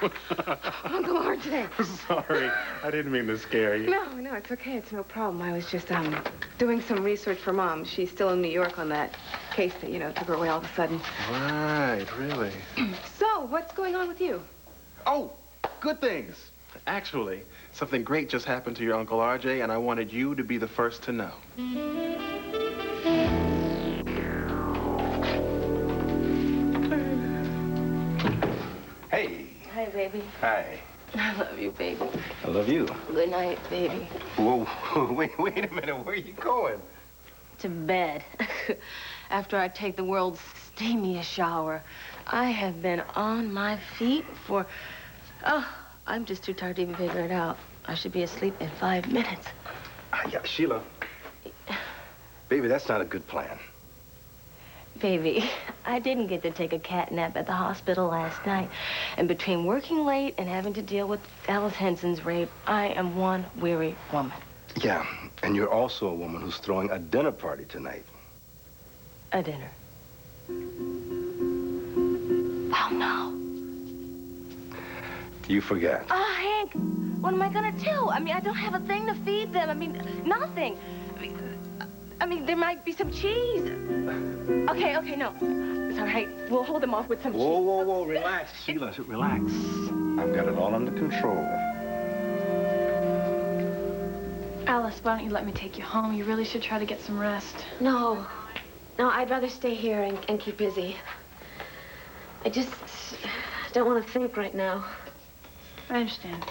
Uncle RJ. Sorry, I didn't mean to scare you. No, it's okay. It's no problem. I was just, doing some research for Mom. She's still in New York on that case that, took her away all of a sudden. Right, really. So, what's going on with you? Oh, good things. Actually, something great just happened to your Uncle RJ, and I wanted you to be the first to know. Hey. Hi, baby. Hi. I love you, baby. I love you. Good night, baby. Whoa, wait a minute. Where are you going? To bed. After I take the world's steamiest shower. I have been on my feet for... Oh, I'm just too tired to even figure it out. I should be asleep in 5 minutes. Yeah, Sheila. Baby, that's not a good plan. Baby, I didn't get to take a cat nap at the hospital last night. And between working late and having to deal with Alice Henson's rape, I am one weary woman. Yeah, and you're also a woman who's throwing a dinner party tonight. A dinner. Oh, no. You forget. Oh, Hank, what am I gonna do? I mean, I don't have a thing to feed them. I mean, nothing. I mean, there might be some cheese. Okay, no. It's all right. We'll hold them off with some cheese. Whoa, relax, Sheila, relax. I've got it all under control. Alice, why don't you let me take you home? You really should try to get some rest. No, I'd rather stay here and keep busy. I just don't want to think right now. I understand.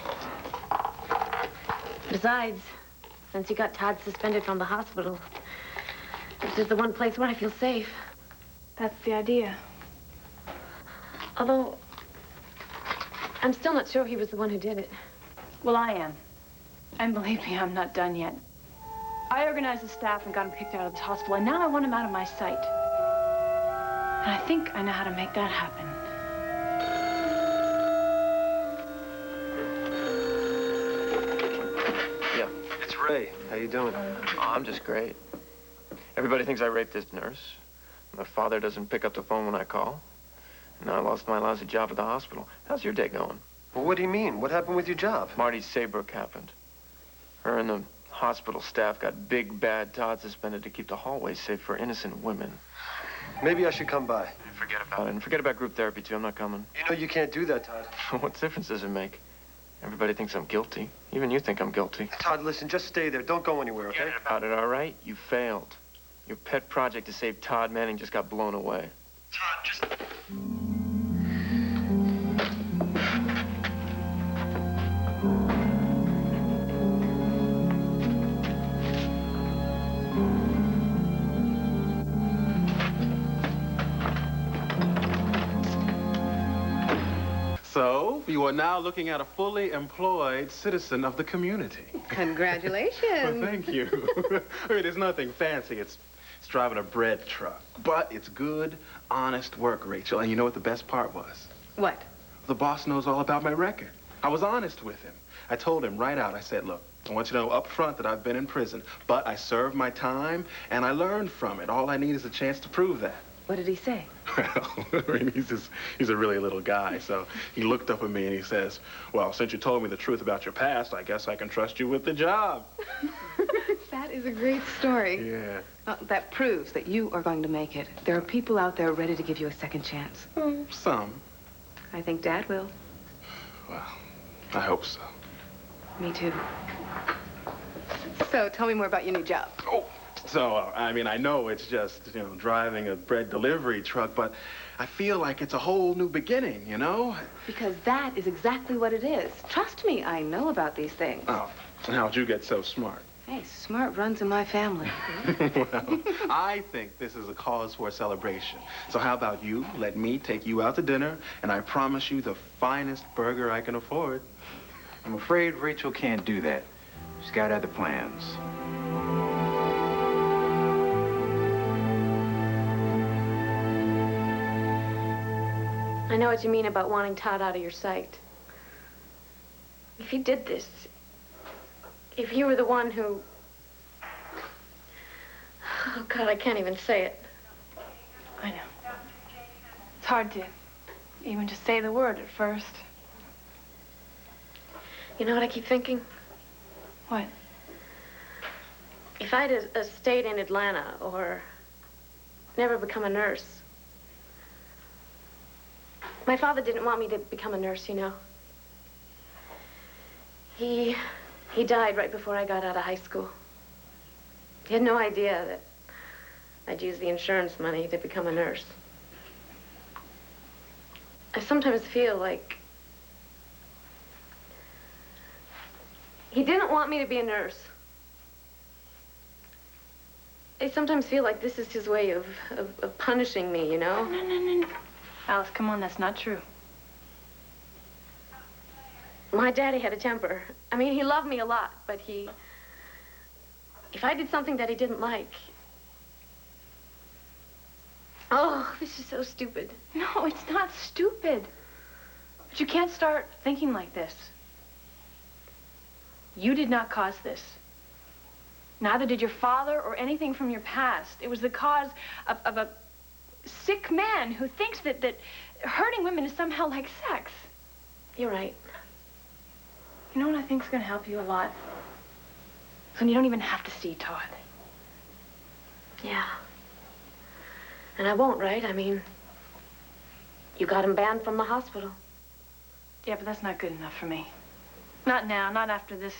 Besides, since you got Todd suspended from the hospital, this is the one place where I feel safe. That's the idea. Although, I'm still not sure he was the one who did it. Well, I am. And believe me, I'm not done yet. I organized the staff and got him kicked out of the hospital, and now I want him out of my sight. And I think I know how to make that happen. Yeah. It's Ray. How you doing? Oh, I'm just great. Everybody thinks I raped this nurse. My father doesn't pick up the phone when I call. And I lost my lousy job at the hospital. How's your day going? Well, what do you mean? What happened with your job? Marty Saybrook happened. Her and the hospital staff got big, bad Todd suspended to keep the hallways safe for innocent women. Maybe I should come by. Forget about it. And forget about group therapy, too. I'm not coming. You know you can't do that, Todd. What difference does it make? Everybody thinks I'm guilty. Even you think I'm guilty. Todd, listen, just stay there. Don't go anywhere, okay? Forget about it, all right? You failed. Your pet project to save Todd Manning just got blown away. Todd, just... So, you are now looking at a fully employed citizen of the community. Congratulations. Well, thank you. I mean, it's nothing fancy. It's driving a bread truck. But it's good, honest work, Rachel. And you know what the best part was? What? The boss knows all about my record. I was honest with him. I told him right out, I said, look, I want you to know up front that I've been in prison, but I served my time and I learned from it. All I need is a chance to prove that. What did he say? Well, I mean, he's a really little guy, so he looked up at me and he says, well, since you told me the truth about your past, I guess I can trust you with the job. That is a great story. Yeah. Well, that proves that you are going to make it. There are people out there ready to give you a second chance. Some. I think Dad will. Well, I hope so. Me too. So, tell me more about your new job. Oh, so, I mean, I know it's just, driving a bread delivery truck, but I feel like it's a whole new beginning, you know? Because that is exactly what it is. Trust me, I know about these things. Oh, how'd you get so smart? Hey, smart runs in my family. Well, I think this is a cause for a celebration. So how about you let me take you out to dinner, and I promise you the finest burger I can afford. I'm afraid Rachel can't do that. She's got other plans. I know what you mean about wanting Todd out of your sight. If he did this, if you were the one who... Oh, God, I can't even say it. I know. It's hard to even just say the word at first. You know what I keep thinking? What? If I'd have stayed in Atlanta or never become a nurse. My father didn't want me to become a nurse, you know. He died right before I got out of high school. He had no idea that I'd use the insurance money to become a nurse. I sometimes feel like he didn't want me to be a nurse. I sometimes feel like this is his way of punishing me, you know? No. Alice, come on, that's not true. My daddy had a temper. I mean, he loved me a lot, but if I did something that he didn't like... Oh, this is so stupid. No, it's not stupid. But you can't start thinking like this. You did not cause this. Neither did your father or anything from your past. It was the cause of a sick man who thinks that hurting women is somehow like sex. You're right. You know what I think's gonna help you a lot? When you don't even have to see Todd. Yeah. And I won't, right? I mean, you got him banned from the hospital. Yeah, but that's not good enough for me. Not now, not after this.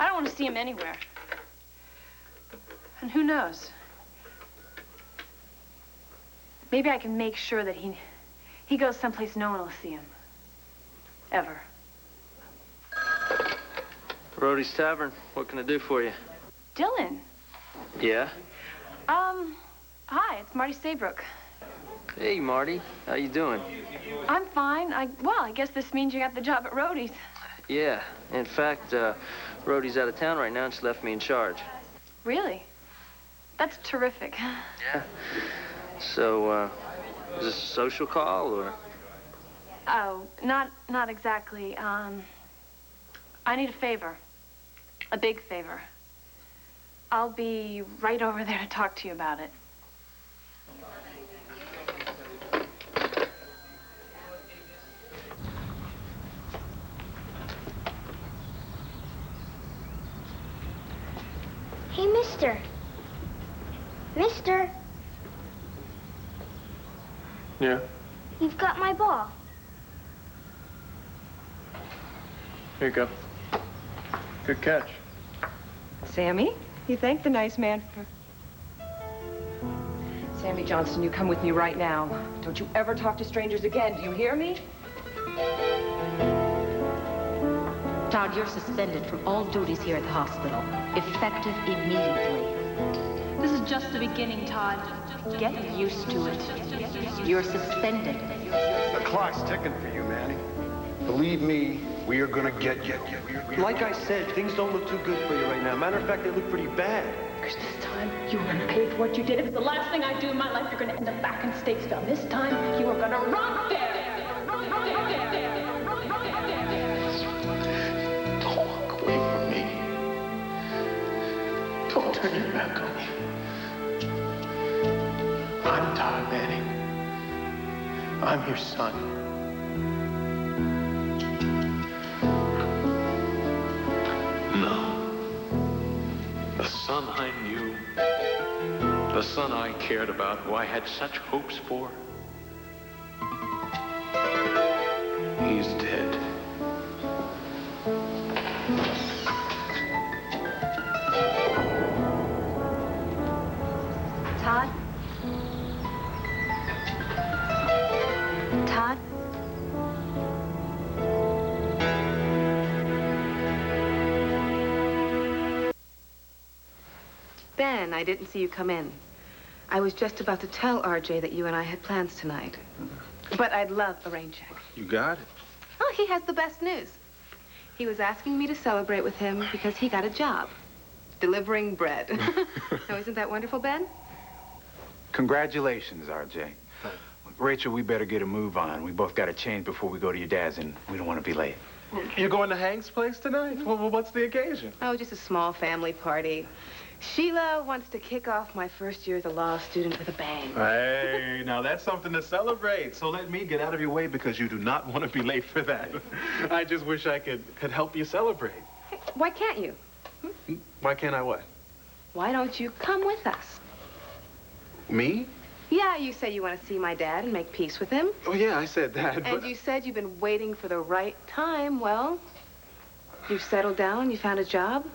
I don't want to see him anywhere. And who knows? Maybe I can make sure that he goes someplace no one will see him. Ever. Rhodey's Tavern. What can I do for you? Dylan. Yeah? Hi, it's Marty Saybrook. Hey, Marty. How you doing? I'm fine. Well, I guess this means you got the job at Rhodey's. Yeah. In fact, Rhodey's out of town right now and she left me in charge. Really? That's terrific. Yeah. So, is this a social call, or? Oh, not exactly. I need a favor. A big favor. I'll be right over there to talk to you about it. Hey, mister. Mister, Yeah? you've got my ball. Here you go. Good catch. Sammy, you thank the nice man for... Sammy Johnston, you come with me right now. Don't you ever talk to strangers again, do you hear me? Todd, you're suspended from all duties here at the hospital, effective immediately. This is just the beginning, Todd. Get used to it. You're suspended. The clock's ticking for you, Manny. Believe me, we are gonna get you. Like I said, things don't look too good for you right now. Matter of fact, they look pretty bad. Because this time, you're going to pay for what you did. If it's the last thing I do in my life, you're going to end up back in Statesville. This time, you are going to run there. Don't walk away from me. Don't turn your back on me. I'm Todd Manning. I'm your son. The son I knew, the son I cared about, who I had such hopes for, he's dead. Todd? Todd? Ben, I didn't see you come in. I was just about to tell RJ that you and I had plans tonight. But I'd love a rain check. You got it. Oh, he has the best news. He was asking me to celebrate with him because he got a job. Delivering bread. Now, isn't that wonderful, Ben? Congratulations, RJ. Rachel, we better get a move on. We both got to change before we go to your dad's, and we don't want to be late. You're going to Hank's place tonight? Well, what's the occasion? Oh, just a small family party. Sheila wants to kick off my first year as a law student with a bang. Hey, now that's something to celebrate. So let me get out of your way because you do not want to be late for that. I just wish I could help you celebrate. Hey, why can't you? Why can't I what? Why don't you come with us? Me? Yeah, you say you want to see my dad and make peace with him. Oh, yeah, I said that, And you said you've been waiting for the right time. Well, you've settled down, you found a job.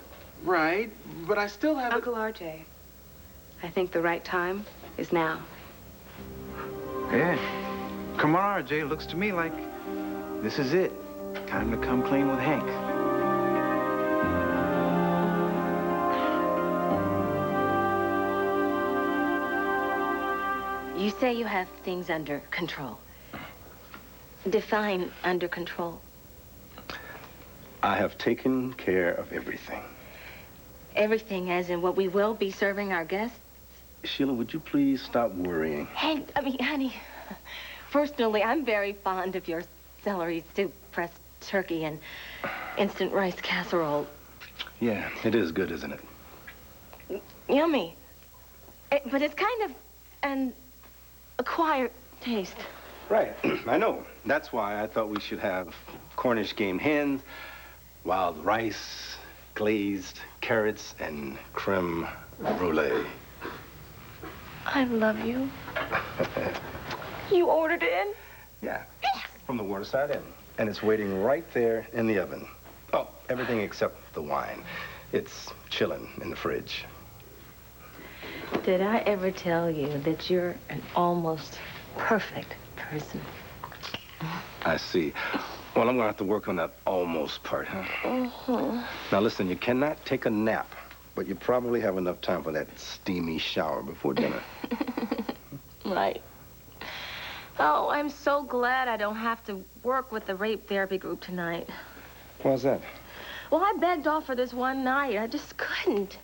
Right, but I still have Uncle RJ, I think the right time is now. Yeah. Come on, RJ. Looks to me like this is it. Time to come clean with Hank. You say you have things under control. Define under control. I have taken care of everything. Everything as in what we will be serving our guests? Sheila, would you please stop worrying? Hey, honey, personally, I'm very fond of your celery soup, pressed turkey, and instant rice casserole. Yeah, it is good, isn't it? Yummy. But it's kind of an acquired taste. Right, I know. That's why I thought we should have Cornish game hens, wild rice, glazed carrots, and creme brulee. I love you. You ordered it in? Yeah, from the Waterside Inn. And it's waiting right there in the oven. Oh, everything except the wine. It's chilling in the fridge. Did I ever tell you that you're an almost perfect person? I see. Well, I'm gonna have to work on that almost part, huh? Mm-hmm. Now listen, you cannot take a nap, but you probably have enough time for that steamy shower before dinner. Right. Oh, I'm so glad I don't have to work with the rape therapy group tonight. Why's that? Well, I begged off for this one night. I just couldn't.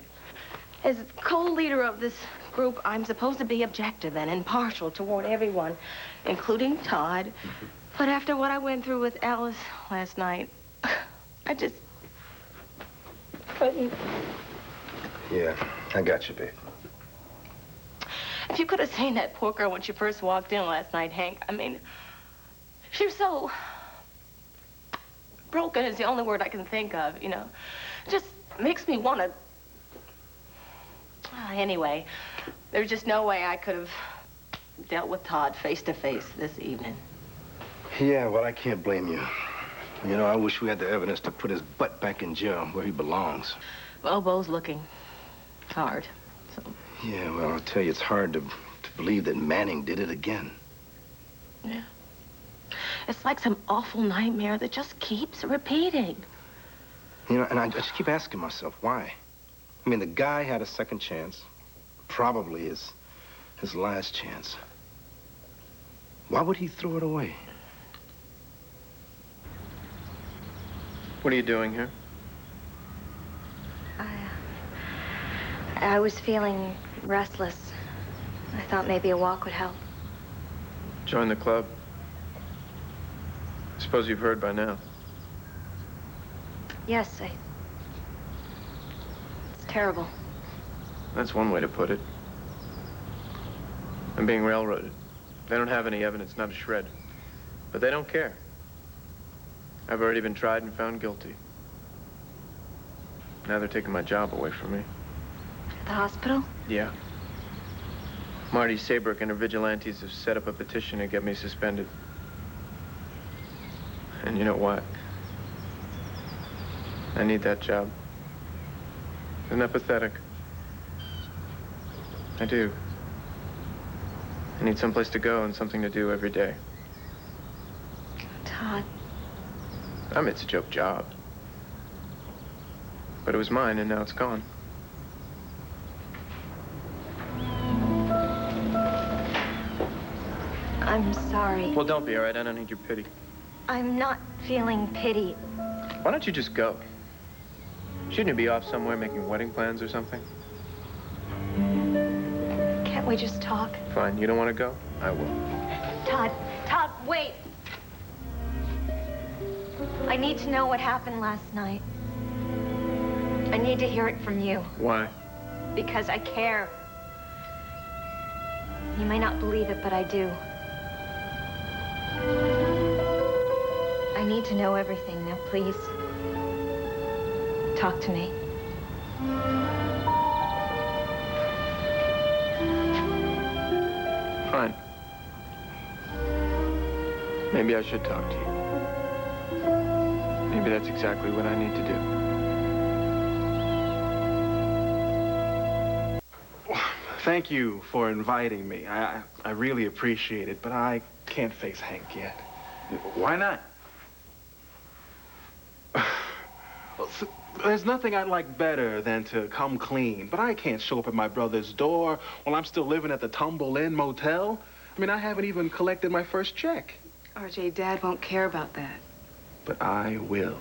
As co-leader of this group, I'm supposed to be objective and impartial toward everyone, including Todd. But after what I went through with Alice last night, I just couldn't. Yeah, I got you, babe. If you could have seen that poor girl when she first walked in last night, Hank, I mean, she was so broken is the only word I can think of, you know. Just makes me want to... Anyway, there's just no way I could have dealt with Todd face to face this evening. Yeah, well, I can't blame you. You know, I wish we had the evidence to put his butt back in jail where he belongs. Well, Bo's looking hard, so... Yeah, well, I'll tell you, it's hard to believe that Manning did it again. Yeah. It's like some awful nightmare that just keeps repeating. You know, and I just keep asking myself, why? I mean, the guy had a second chance, probably his last chance. Why would he throw it away? What are you doing here? I was feeling restless. I thought maybe a walk would help. Join the club. I suppose you've heard by now. Yes, it's terrible. That's one way to put it. I'm being railroaded. They don't have any evidence, not a shred. But they don't care. I've already been tried and found guilty. Now they're taking my job away from me. At the hospital? Yeah. Marty Saybrook and her vigilantes have set up a petition to get me suspended. And you know what? I need that job. Isn't that pathetic? I do. I need someplace to go and something to do every day. Todd. I mean, it's a joke job. But it was mine, and now it's gone. I'm sorry. Well, don't be, all right? I don't need your pity. I'm not feeling pity. Why don't you just go? Shouldn't you be off somewhere making wedding plans or something? Can't we just talk? Fine. You don't want to go? I will. Todd, wait. I need to know what happened last night. I need to hear it from you. Why? Because I care. You may not believe it, but I do. I need to know everything now, please. Talk to me. Fine. Maybe I should talk to you. Maybe that's exactly what I need to do. Thank you for inviting me. I really appreciate it, but I can't face Hank yet. Why not? Well, there's nothing I'd like better than to come clean, but I can't show up at my brother's door while I'm still living at the Tumble Inn Motel. I mean, I haven't even collected my first check. RJ, Dad won't care about that. But I will.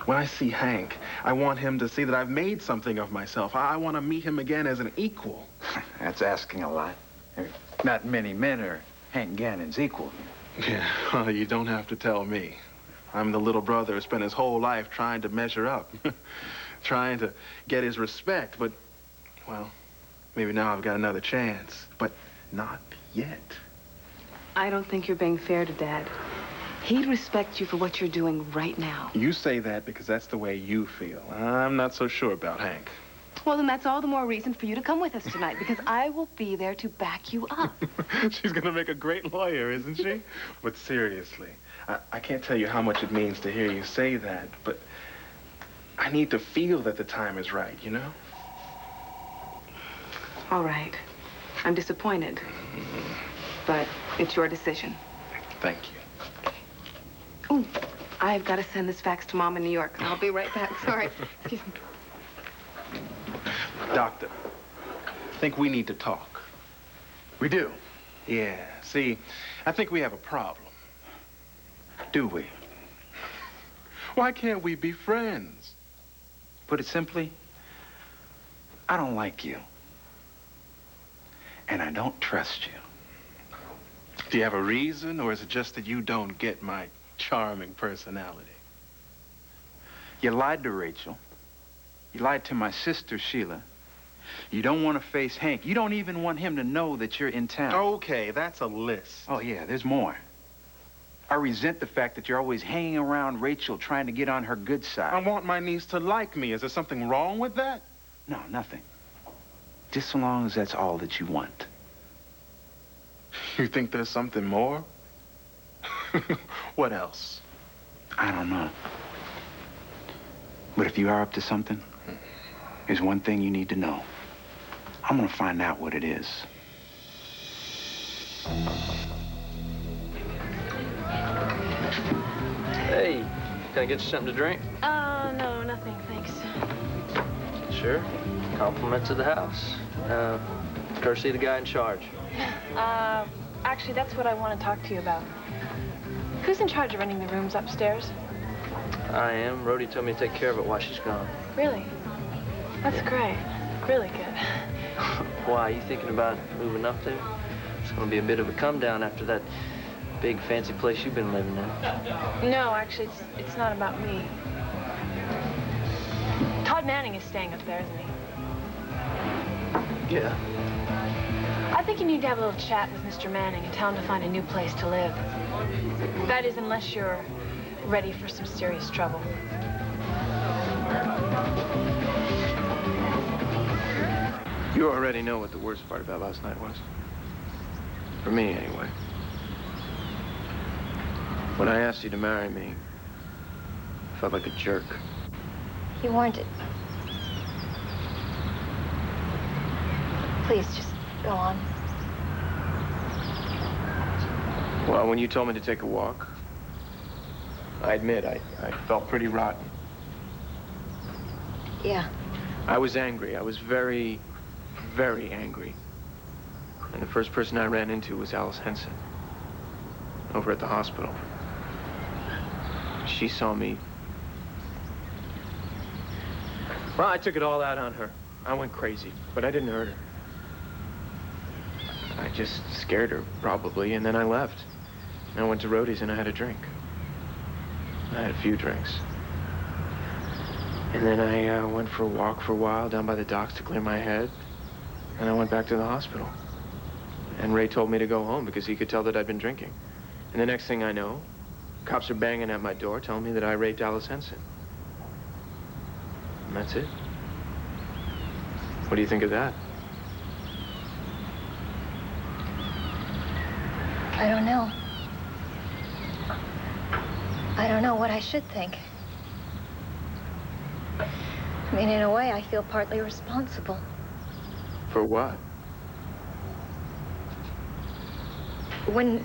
When I see Hank, I want him to see that I've made something of myself. I want to meet him again as an equal. That's asking a lot. Not many men are Hank Gannon's equal. Yeah, well, you don't have to tell me. I'm the little brother who spent his whole life trying to measure up, trying to get his respect, but, well, maybe now I've got another chance, but not yet. I don't think you're being fair to Dad. He'd respect you for what you're doing right now. You say that because that's the way you feel. I'm not so sure about Hank. Well, then that's all the more reason for you to come with us tonight, because I will be there to back you up. She's gonna make a great lawyer, isn't she? But seriously, I can't tell you how much it means to hear you say that, but I need to feel that the time is right, you know? All right. I'm disappointed, but it's your decision. Thank you. Ooh, I've got to send this fax to Mom in New York. I'll be right back. Sorry. Excuse me. Doctor, I think we need to talk. We do? Yeah. See, I think we have a problem. Do we? Why can't we be friends? Put it simply, I don't like you. And I don't trust you. Do you have a reason, or is it just that you don't get my charming personality? You lied to Rachel. You lied to my sister, Sheila. You don't want to face Hank. You don't even want him to know that you're in town. Okay, that's a list. Oh, yeah, there's more. I resent the fact that you're always hanging around Rachel trying to get on her good side. I want my niece to like me. Is there something wrong with that? No, nothing. Just so long as that's all that you want. You think there's something more? What else? I don't know. But if you are up to something, there's one thing you need to know. I'm gonna find out what it is. Hey, can I get you something to drink? No, nothing, thanks. Sure. Compliments of the house. Courtesy of the guy in charge. Actually, that's what I want to talk to you about. Who's in charge of running the rooms upstairs? I am. Rhodey told me to take care of it while she's gone. Really? That's great. Really good. Why, you thinking about moving up there? It's gonna be a bit of a come down after that big fancy place you've been living in. No, actually, it's not about me. Todd Manning is staying up there, isn't he? Yeah. I think you need to have a little chat with Mr. Manning and tell him to find a new place to live. That is, unless you're ready for some serious trouble. You already know what the worst part about last night was. For me, anyway. When I asked you to marry me, I felt like a jerk. You weren't. Please, just go on. Well, when you told me to take a walk, I admit I felt pretty rotten. Yeah. I was angry. I was very, very angry. And the first person I ran into was Alice Henson, over at the hospital. She saw me. Well, I took it all out on her. I went crazy, but I didn't hurt her. I just scared her, probably, and then I left. And I went to Rhodey's and I had a drink. I had a few drinks. And then I went for a walk for a while down by the docks to clear my head. And I went back to the hospital. And Ray told me to go home because he could tell that I'd been drinking. And the next thing I know, cops are banging at my door telling me that I raped Alice Henson. And that's it. What do you think of that? I don't know. I don't know what I should think. I mean, in a way, I feel partly responsible. For what? When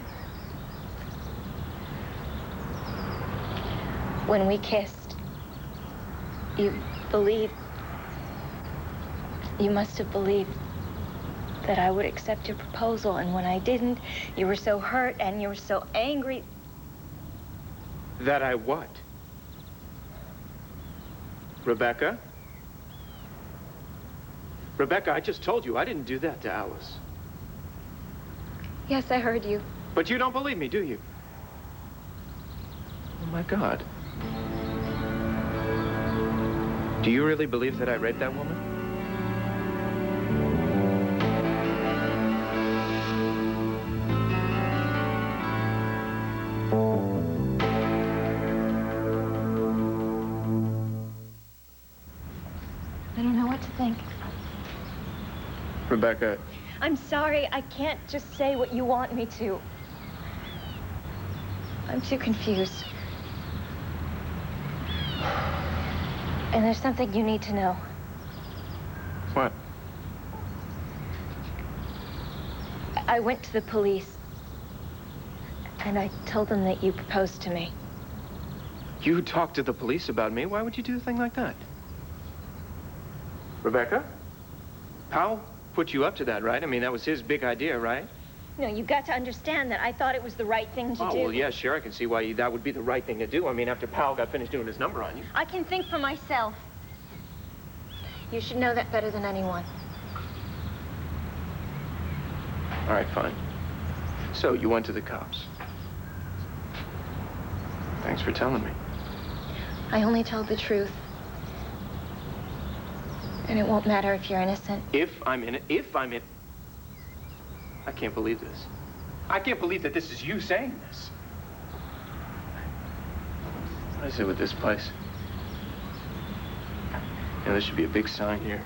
we kissed, you must have believed that I would accept your proposal, and when I didn't, you were so hurt and you were so angry. That I what? Rebecca? Rebecca, I just told you I didn't do that to Alice. Yes, I heard you. But you don't believe me, do you? Oh, my God. Do you really believe that I raped that woman? I don't know what to think. Rebecca. I'm sorry, I can't just say what you want me to. I'm too confused. And there's something you need to know. What? I went to the police, and I told them that you proposed to me. You talked to the police about me? Why would you do a thing like that? Rebecca? Powell put you up to that, right? I mean, that was his big idea, right? No, you got to understand that I thought it was the right thing to do. Oh, well, yeah, sure. I can see why that would be the right thing to do. I mean, after Powell got finished doing his number on you. I can think for myself. You should know that better than anyone. All right, fine. So, you went to the cops. Thanks for telling me. I only told the truth. And it won't matter if you're innocent. If I'm in. I can't believe this. I can't believe that this is you saying this. What is it with this place? You know, there should be a big sign here.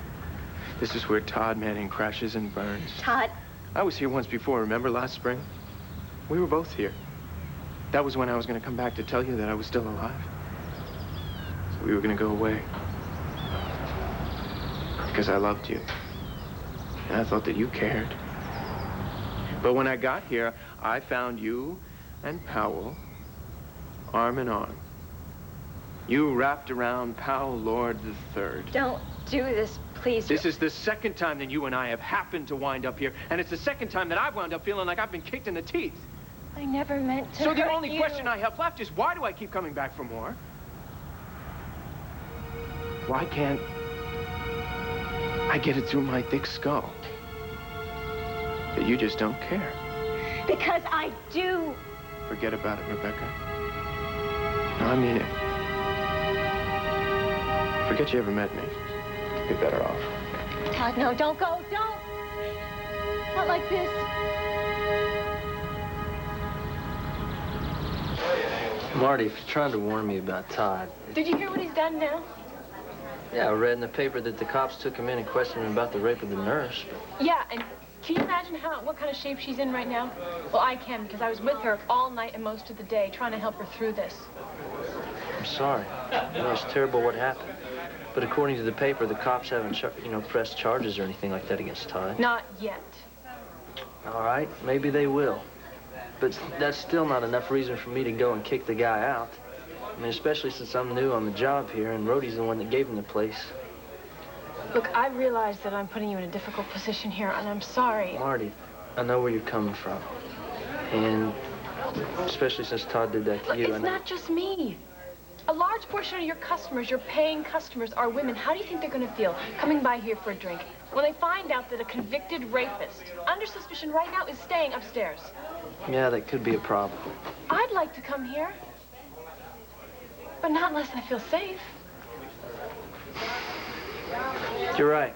This is where Todd Manning crashes and burns. Todd. I was here once before, remember, last spring? We were both here. That was when I was going to come back to tell you that I was still alive. So we were going to go away. Because I loved you. And I thought that you cared. But when I got here, I found you and Powell arm in arm. You wrapped around Powell Lord III. Don't do this, please. This is the second time that you and I have happened to wind up here, and it's the second time that I've wound up feeling like I've been kicked in the teeth. I never meant to So the hurt only you. question I have left is, why do I keep coming back for more? Why can't I get it through my thick skull that you just don't care? Because I do. Forget about it, Rebecca. No, I mean it. Forget you ever met me. You'd be better off. Todd, no, don't go, don't. Not like this. Marty, if you're trying to warn me about Todd. Did you hear what he's done now? Yeah, I read in the paper that the cops took him in and questioned him about the rape of the nurse. Yeah, and can you imagine what kind of shape she's in right now? Well, I can, because I was with her all night and most of the day trying to help her through this. I'm sorry. You know, it's terrible what happened. But according to the paper, the cops haven't, pressed charges or anything like that against Todd. Not yet. All right, maybe they will. But that's still not enough reason for me to go and kick the guy out. I mean, especially since I'm new on the job here, and Rhodey's the one that gave him the place. Look, I realize that I'm putting you in a difficult position here, and I'm sorry. Marty, I know where you're coming from. And especially since Todd did that to you. It's not just me. A large portion of your customers, your paying customers, are women. How do you think they're going to feel coming by here for a drink when they find out that a convicted rapist, under suspicion right now, is staying upstairs? Yeah, that could be a problem. I'd like to come here, but not unless I feel safe. You're right.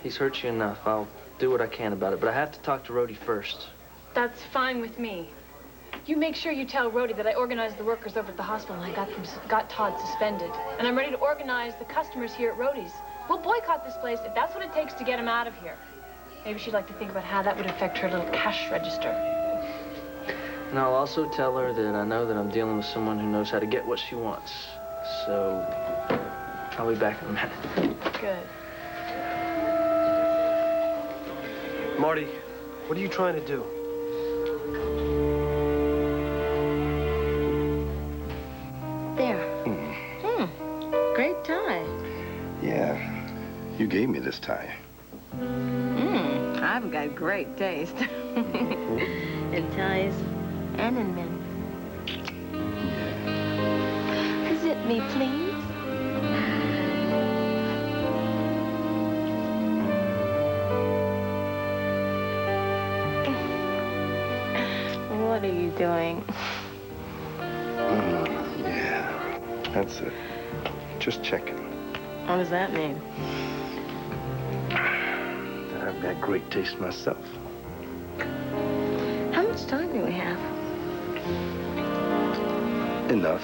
He's hurt you enough. I'll do what I can about it, but I have to talk to Rhodey first. That's fine with me. You make sure you tell Rhodey that I organized the workers over at the hospital and I got Todd suspended. And I'm ready to organize the customers here at Rhodey's. We'll boycott this place if that's what it takes to get him out of here. Maybe she'd like to think about how that would affect her little cash register. And I'll also tell her that I know that I'm dealing with someone who knows how to get what she wants. So, I'll be back in a minute. Good. Marty, what are you trying to do? There. Great tie. Yeah, you gave me this tie. I've got great taste. In ties and in men. Zip me, please. What are you doing? Yeah, that's it. Just checking. What does that mean? That I've got great taste myself. How much time do we have? Enough.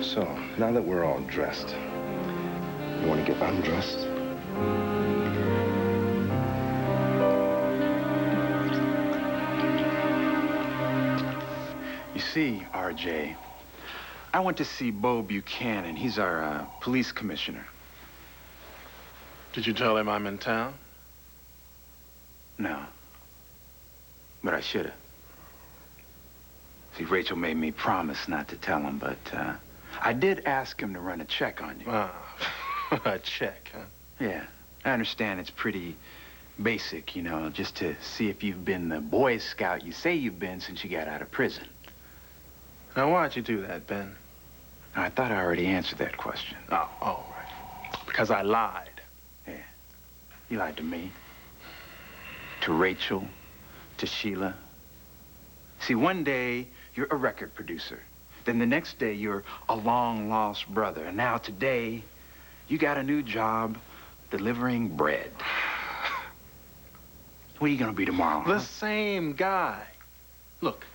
So, now that we're all dressed, you want to get undressed? You see, RJ, I went to see Bo Buchanan. He's our police commissioner. Did you tell him I'm in town? No. But I should have. See, Rachel made me promise not to tell him, but I did ask him to run a check on you. A check, huh? Yeah. I understand it's pretty basic, you know, just to see if you've been the Boy Scout you say you've been since you got out of prison. Now, why'd you do that, Ben? I thought I already answered that question. Oh, right. Because I lied. Yeah. You lied to me, to Rachel, to Sheila. See, one day, you're a record producer. Then the next day, you're a long-lost brother. And now today, you got a new job delivering bread. What are you gonna be tomorrow? The same guy. Look,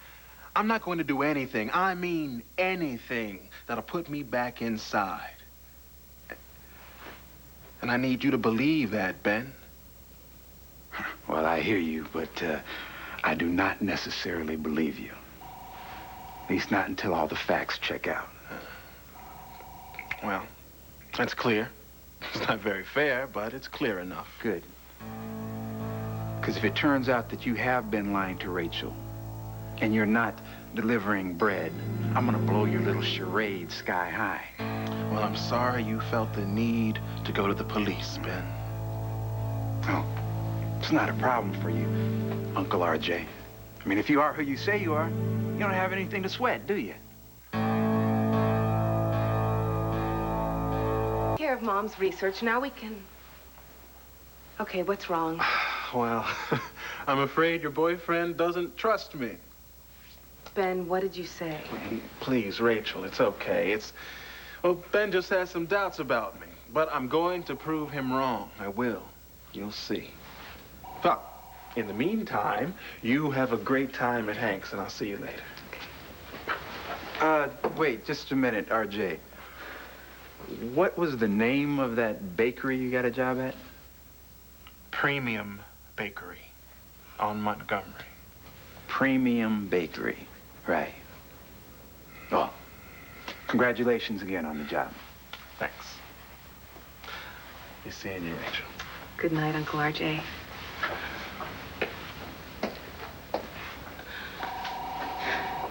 I'm not going to do anything, I mean anything, that'll put me back inside. And I need you to believe that, Ben. Well, I hear you, but I do not necessarily believe you. At least not until all the facts check out. Well, that's clear. It's not very fair, but it's clear enough. Good. Because if it turns out that you have been lying to Rachel, and you're not delivering bread, I'm gonna blow your little charade sky high. Well, I'm sorry you felt the need to go to the police, Ben. Oh, it's not a problem for you, Uncle RJ. I mean, if you are who you say you are, you don't have anything to sweat, do you? Care of Mom's research. Now we can... Okay, what's wrong? Well, I'm afraid your boyfriend doesn't trust me. Ben, what did you say? Please, Rachel, it's okay. Well, Ben just has some doubts about me, but I'm going to prove him wrong. I will. You'll see. But in the meantime, you have a great time at Hank's, and I'll see you later. Wait just a minute, RJ. What was the name of that bakery you got a job at? Premium Bakery on Montgomery. Premium Bakery, right. Well, congratulations again on the job. Thanks. Be seeing you, Rachel. Good night, Uncle RJ.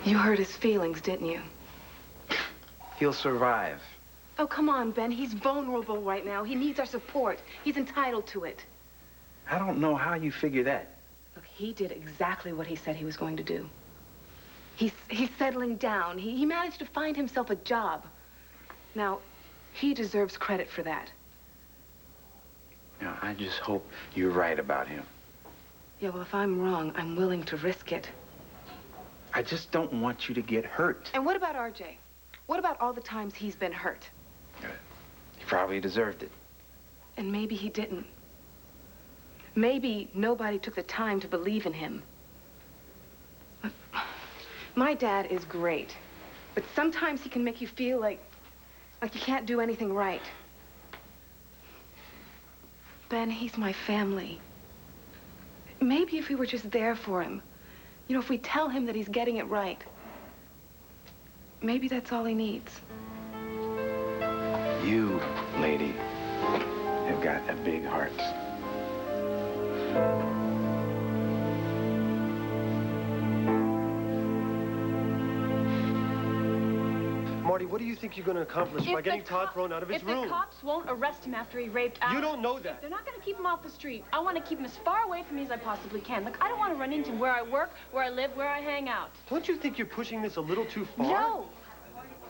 You hurt his feelings, didn't you? He'll survive. Oh, come on, Ben. He's vulnerable right now. He needs our support. He's entitled to it. I don't know how you figure that. Look, he did exactly what he said he was going to do. He's settling down. He managed to find himself a job. Now, he deserves credit for that. Now, I just hope you're right about him. Yeah, well, if I'm wrong, I'm willing to risk it. I just don't want you to get hurt. And what about RJ? What about all the times he's been hurt? He probably deserved it. And maybe he didn't. Maybe nobody took the time to believe in him. My dad is great, but sometimes he can make you feel like you can't do anything right. Ben, he's my family. Maybe if we were just there for him, you know, if we tell him that he's getting it right, maybe that's all he needs. You, lady, have got a big heart. Marty, what do you think you're going to accomplish by getting Todd thrown out of his room? If the cops won't arrest him after he raped Alice... You don't know that. They're not going to keep him off the street. I want to keep him as far away from me as I possibly can. Look, I don't want to run into him where I work, where I live, where I hang out. Don't you think you're pushing this a little too far? No.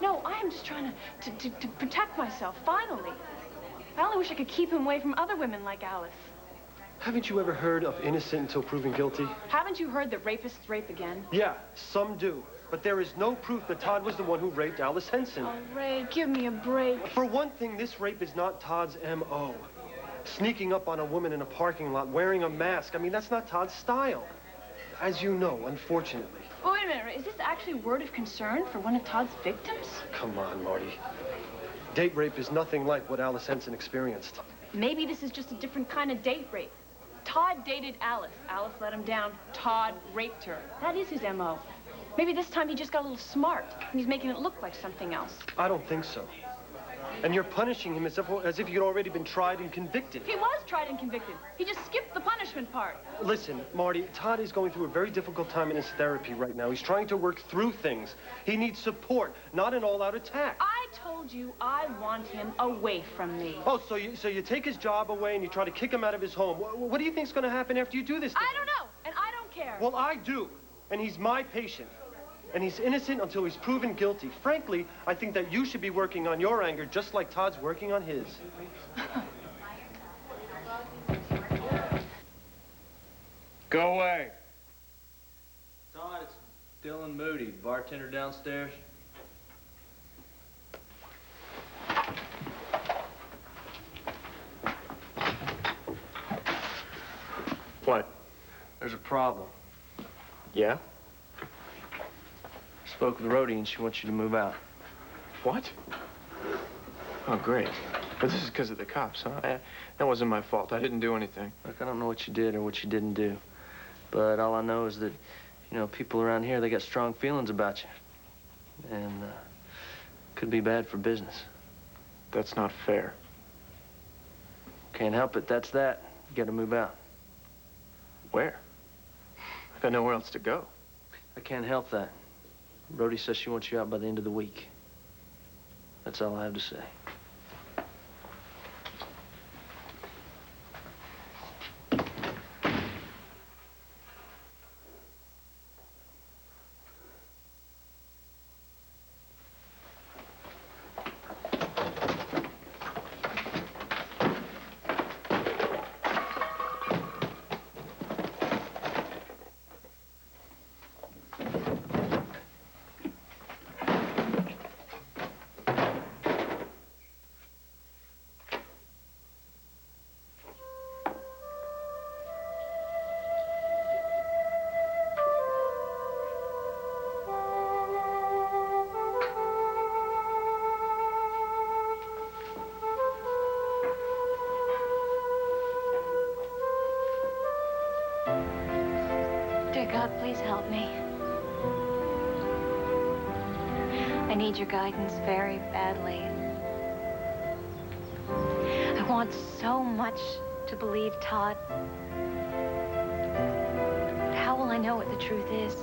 No, I am just trying to protect myself, finally. I only wish I could keep him away from other women like Alice. Haven't you ever heard of innocent until proven guilty? Haven't you heard that rapists rape again? Yeah, some do. But there is no proof that Todd was the one who raped Alice Henson. Oh, Ray, give me a break. For one thing, this rape is not Todd's M.O. Sneaking up on a woman in a parking lot, wearing a mask, I mean, that's not Todd's style. As you know, unfortunately. Oh, wait a minute, is this actually a word of concern for one of Todd's victims? Come on, Marty. Date rape is nothing like what Alice Henson experienced. Maybe this is just a different kind of date rape. Todd dated Alice. Alice let him down. Todd raped her. That is his M.O. Maybe this time he just got a little smart, and he's making it look like something else. I don't think so. And you're punishing him as if you'd already been tried and convicted. He was tried and convicted. He just skipped the punishment part. Listen, Marty, Todd is going through a very difficult time in his therapy right now. He's trying to work through things. He needs support, not an all-out attack. I told you I want him away from me. Oh, so you take his job away and you try to kick him out of his home. What do you think's going to happen after you do this to him? I don't know, and I don't care. Well, I do, and he's my patient. And he's innocent until he's proven guilty. Frankly, I think that you should be working on your anger just like Todd's working on his. Go away. Todd, it's Dylan Moody, bartender downstairs. What? There's a problem. Yeah? Spoke with Rhodey and she wants you to move out. What? Oh, great. But this is because of the cops, huh? That wasn't my fault. I didn't do anything. Look, I don't know what you did or what you didn't do. But all I know is that, you know, people around here, they got strong feelings about you. And, could be bad for business. That's not fair. Can't help it. That's that. You gotta move out. Where? I got nowhere else to go. I can't help that. Rhodey says she wants you out by the end of the week. That's all I have to say. Dear God, please help me. I need your guidance very badly. I want so much to believe Todd. But how will I know what the truth is?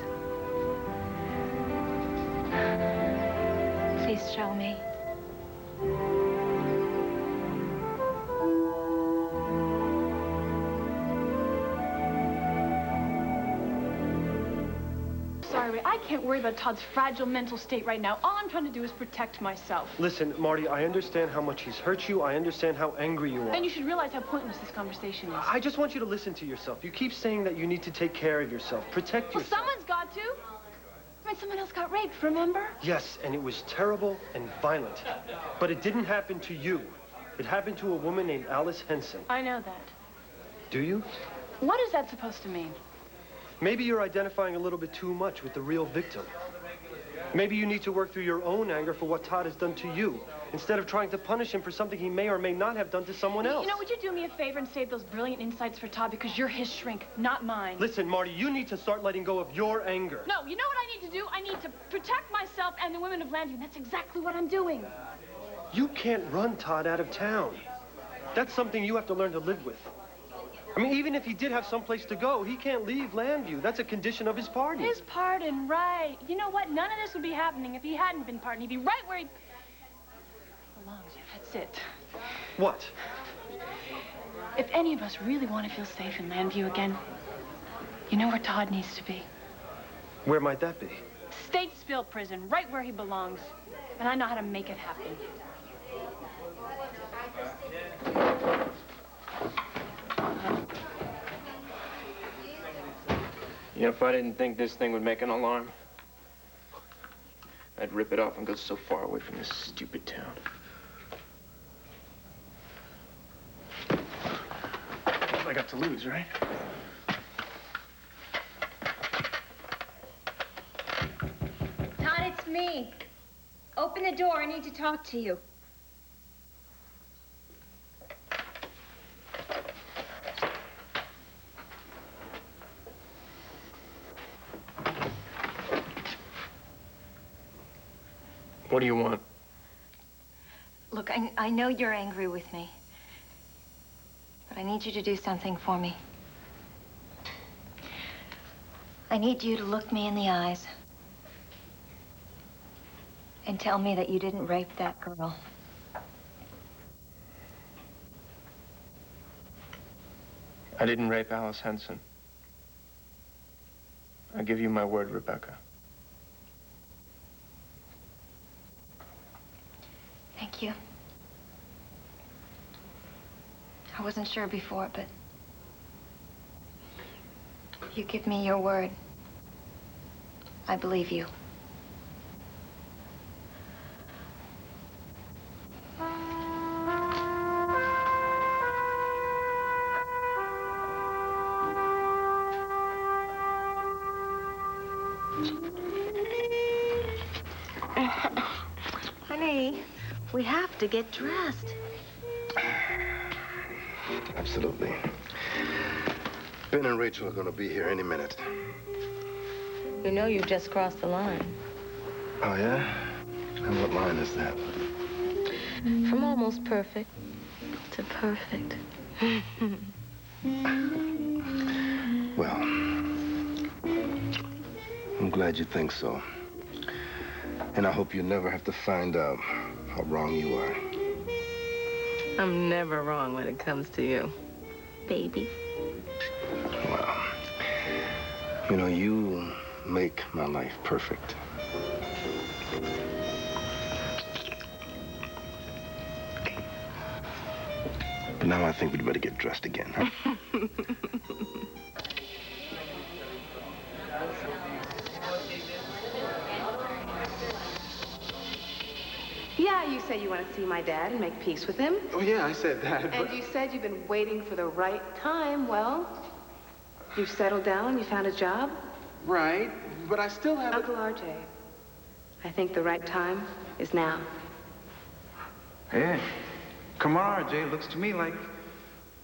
Please show me. Sorry, I can't worry about Todd's fragile mental state right now. All I'm trying to do is protect myself. Listen, Marty, I understand how much he's hurt you. I understand how angry you are. Then you should realize how pointless this conversation is. I just want you to listen to yourself. You keep saying that you need to take care of yourself, protect Well, yourself. someone's got to. I mean, someone else got raped, remember? Yes, and it was terrible and violent. But it didn't happen to you. It happened to a woman named Alice Henson. I know that. Do you? What is that supposed to mean? Maybe you're identifying a little bit too much with the real victim. Maybe you need to work through your own anger for what Todd has done to you, instead of trying to punish him for something he may or may not have done to someone else. You know, would you do me a favor and save those brilliant insights for Todd, because you're his shrink, not mine? Listen, Marty, you need to start letting go of your anger. No, you know what I need to do? I need to protect myself and the women of Landview, and that's exactly what I'm doing. You can't run Todd out of town. That's something you have to learn to live with. I mean, even if he did have someplace to go, he can't leave Landview. That's a condition of his pardon. His pardon, right. You know what? None of this would be happening if he hadn't been pardoned. He'd be right where he belongs. That's it. What? If any of us really want to feel safe in Landview again, you know where Todd needs to be? Where might that be? Statesville Prison, right where he belongs. And I know how to make it happen. You know, if I didn't think this thing would make an alarm, I'd rip it off and go so far away from this stupid town. I got to lose, right? Todd, it's me. Open the door. I need to talk to you. What do you want? Look, I know you're angry with me, but I need you to do something for me. I need you to look me in the eyes and tell me that you didn't rape that girl. I didn't rape Alice Henson. I give you my word, Rebecca. Thank you. I wasn't sure before, but you give me your word. I believe you. Honey, we have to get dressed. Absolutely. Ben and Rachel are going to be here any minute. You know you just crossed the line. Oh, yeah? And what line is that? From almost perfect to perfect. Well, I'm glad you think so. And I hope you never have to find out how wrong you are. I'm never wrong when it comes to you, baby. Well, you know, you make my life perfect. But now I think we'd better get dressed again, huh? Yeah, you said you want to see my dad and make peace with him. Oh, yeah, I said that. And you said you've been waiting for the right time. Well, you've settled down, you found a job. Right, but I still haven't... Uncle RJ, I think the right time is now. Yeah. Come on, RJ. Looks to me like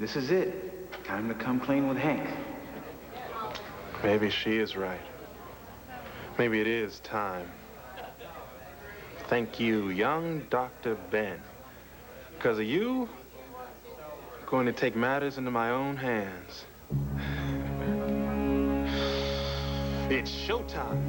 this is it. Time to come clean with Hank. Maybe she is right. Maybe it is time. Thank you, young Dr. Ben. Because of you, I'm going to take matters into my own hands. It's showtime.